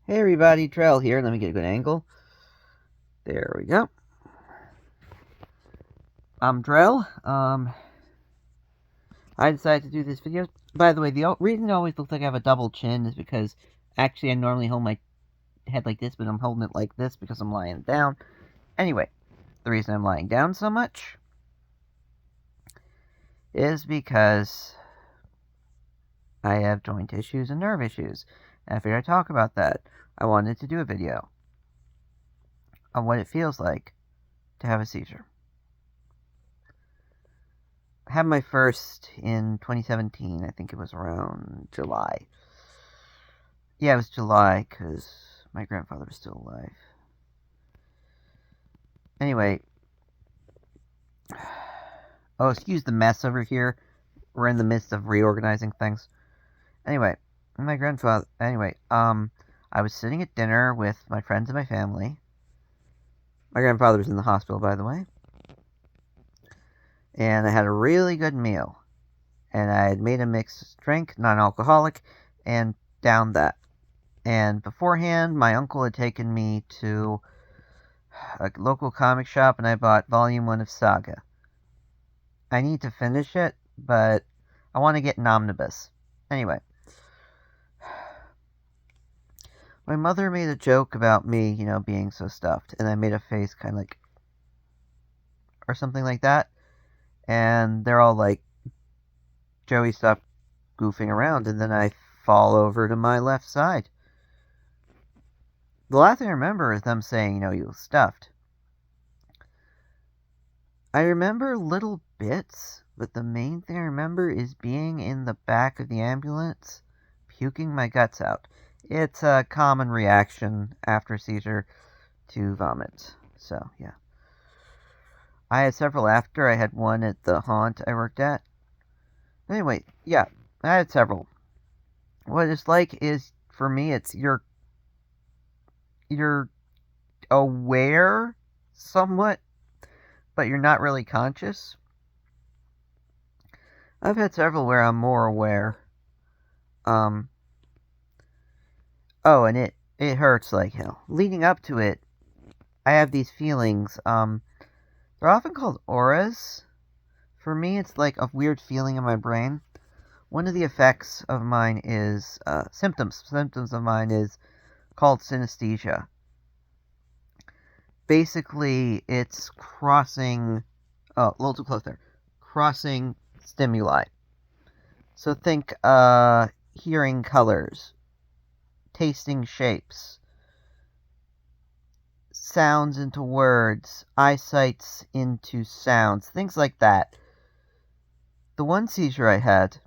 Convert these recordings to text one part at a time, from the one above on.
Hey everybody, Trail here. Let me get a good angle. There we go. I'm Drell. I decided to do this video. By the way, the reason it always looks like I have a double chin is because actually I normally hold my head like this, but I'm holding it like this because I'm lying down. Anyway, the reason I'm lying down so much is because I have joint issues and nerve issues. And I figured I'd talk about that. I wanted to do a video on what it feels like to have a seizure. I had my first in 2017. I think it was around July. Yeah, it was July because my grandfather was still alive. Anyway, oh, excuse the mess over here. We're in the midst of reorganizing things. Anyway, my grandfather. Anyway, I was sitting at dinner with my friends and my family. My grandfather was in the hospital, by the way. And I had a really good meal. And I had made a mixed drink, non-alcoholic, and downed that. And beforehand, my uncle had taken me to a local comic shop and I bought Volume 1 of Saga. I need to finish it, but I want to get an omnibus. Anyway, my mother made a joke about me, being so stuffed, and I made a face kind of like, or something like that, and they're all like, Joey, stop goofing around, and then I fall over to my left side. The last thing I remember is them saying, you stuffed. I remember little bits, but the main thing I remember is being in the back of the ambulance, puking my guts out. It's a common reaction after a seizure to vomit. So, yeah. I had several after. I had one at the haunt I worked at. Anyway, yeah, I had several. What it's like is, for me, it's you're aware somewhat, but you're not really conscious. I've had several where I'm more aware. Oh, and it hurts like hell. Leading up to it, I have these feelings. They're often called auras. For me, it's like a weird feeling in my brain. One of the effects of mine is symptoms. Symptoms of mine is called synesthesia. Basically, it's crossing. Oh, a little too close there. Crossing stimuli. So think hearing colors, tasting shapes, sounds into words, eyesights into sounds, things like that. The one seizure I had,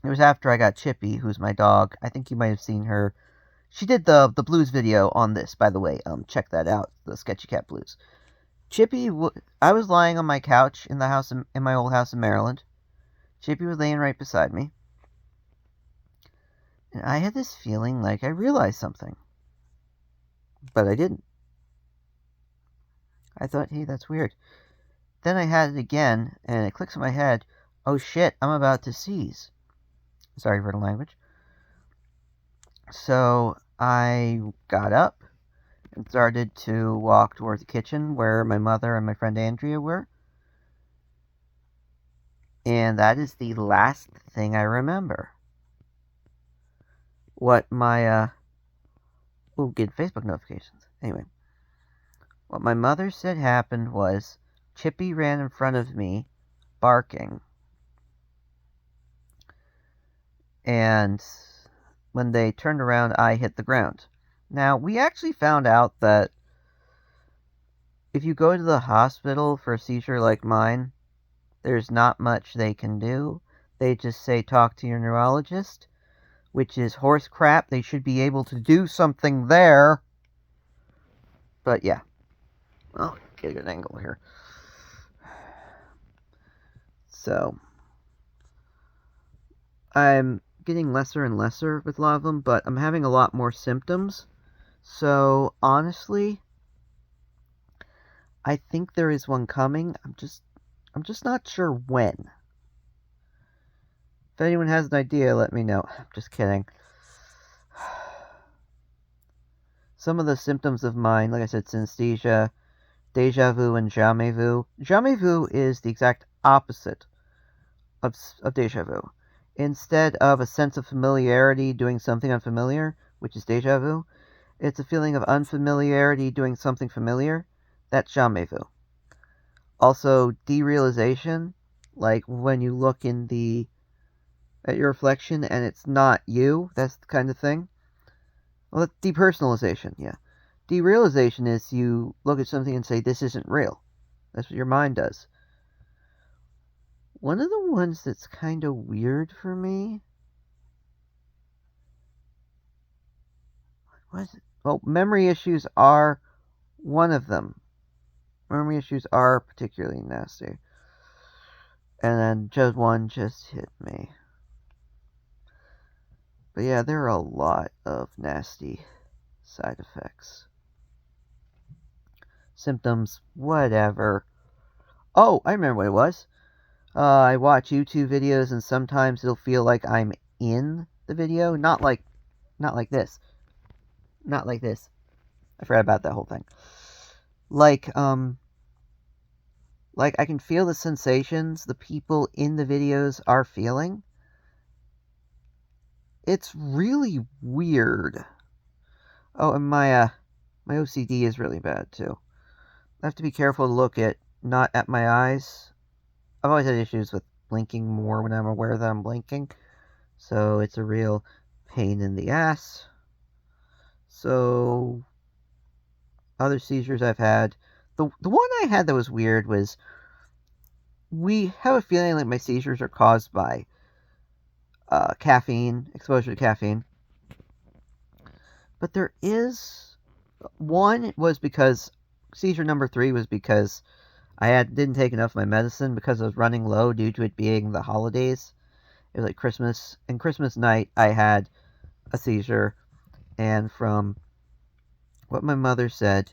it was after I got Chippy, who's my dog. I think you might have seen her. She did the blues video on this, by the way. Check that out, the Sketchy Cat Blues. Chippy, I was lying on my couch in the house in my old house in Maryland. Chippy was laying right beside me. And I had this feeling like I realized something. But I didn't. I thought, hey, that's weird. Then I had it again, and it clicks in my head, oh shit, I'm about to seize. Sorry for the language. So I got up and started to walk towards the kitchen where my mother and my friend Andrea were. And that is the last thing I remember. What my, get Facebook notifications. Anyway, what my mother said happened was Chippy ran in front of me, barking. And when they turned around, I hit the ground. Now, we actually found out that if you go to the hospital for a seizure like mine, there's not much they can do. They just say talk to your neurologist, which is horse crap. They should be able to do something there. But yeah. Well, get a good angle here. So, I'm getting lesser and lesser with a lot of them, but I'm having a lot more symptoms. So, honestly, I think there is one coming. I'm just not sure when. If anyone has an idea, let me know. I'm just kidding. some of the symptoms of mine, like I said, synesthesia, deja vu, and jamais vu. Jamais vu is the exact opposite of deja vu. Instead of a sense of familiarity doing something unfamiliar, which is deja vu, it's a feeling of unfamiliarity doing something familiar. That's jamais vu. Also, derealization, like when you look at your reflection and it's not you, that's the kind of thing. Well, that's depersonalization, yeah. Derealization is you look at something and say, this isn't real. That's what your mind does. One of the ones that's kind of weird for me. What is it? Well, memory issues are one of them. Memory issues are particularly nasty. And then just one just hit me. But yeah, there are a lot of nasty side effects. Symptoms, whatever. Oh, I remember what it was. I watch YouTube videos and sometimes it'll feel like I'm in the video. Not like this. Not like this. I forgot about that whole thing. Like I can feel the sensations the people in the videos are feeling. It's really weird. Oh, and my OCD is really bad too. I have to be careful to look not at my eyes. I've always had issues with blinking more when I'm aware that I'm blinking. So it's a real pain in the ass. So other seizures I've had. The one I had that was weird was we have a feeling like my seizures are caused by caffeine, exposure to caffeine. But there is one was because seizure number 3 was because didn't take enough of my medicine because I was running low due to it being the holidays. It was like Christmas, and Christmas night I had a seizure, and from what my mother said,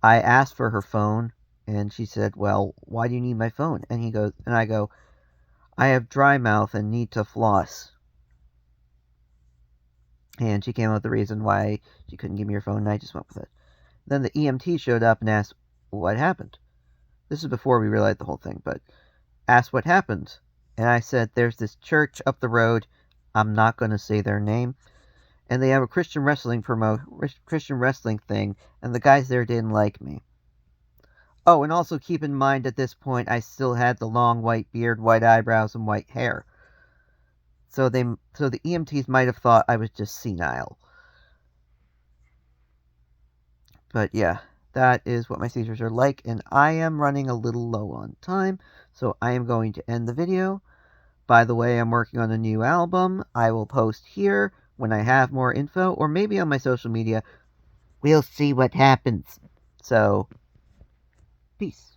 I asked for her phone, and she said, "Well, why do you need my phone?" And I go, "I have dry mouth and need to floss." And she came up with the reason why she couldn't give me her phone, and I just went with it. Then the EMT showed up and asked, "What happened?" This is before we realized the whole thing, but asked what happened. And I said, "There's this church up the road. I'm not going to say their name. And they have a Christian wrestling thing, and the guys there didn't like me." Oh, and also keep in mind at this point I still had the long white beard, white eyebrows, and white hair. So the EMTs might have thought I was just senile. But yeah, that is what my seizures are like, and I am running a little low on time, so I am going to end the video. By the way, I'm working on a new album. I will post here when I have more info, or maybe on my social media. We'll see what happens. So, peace.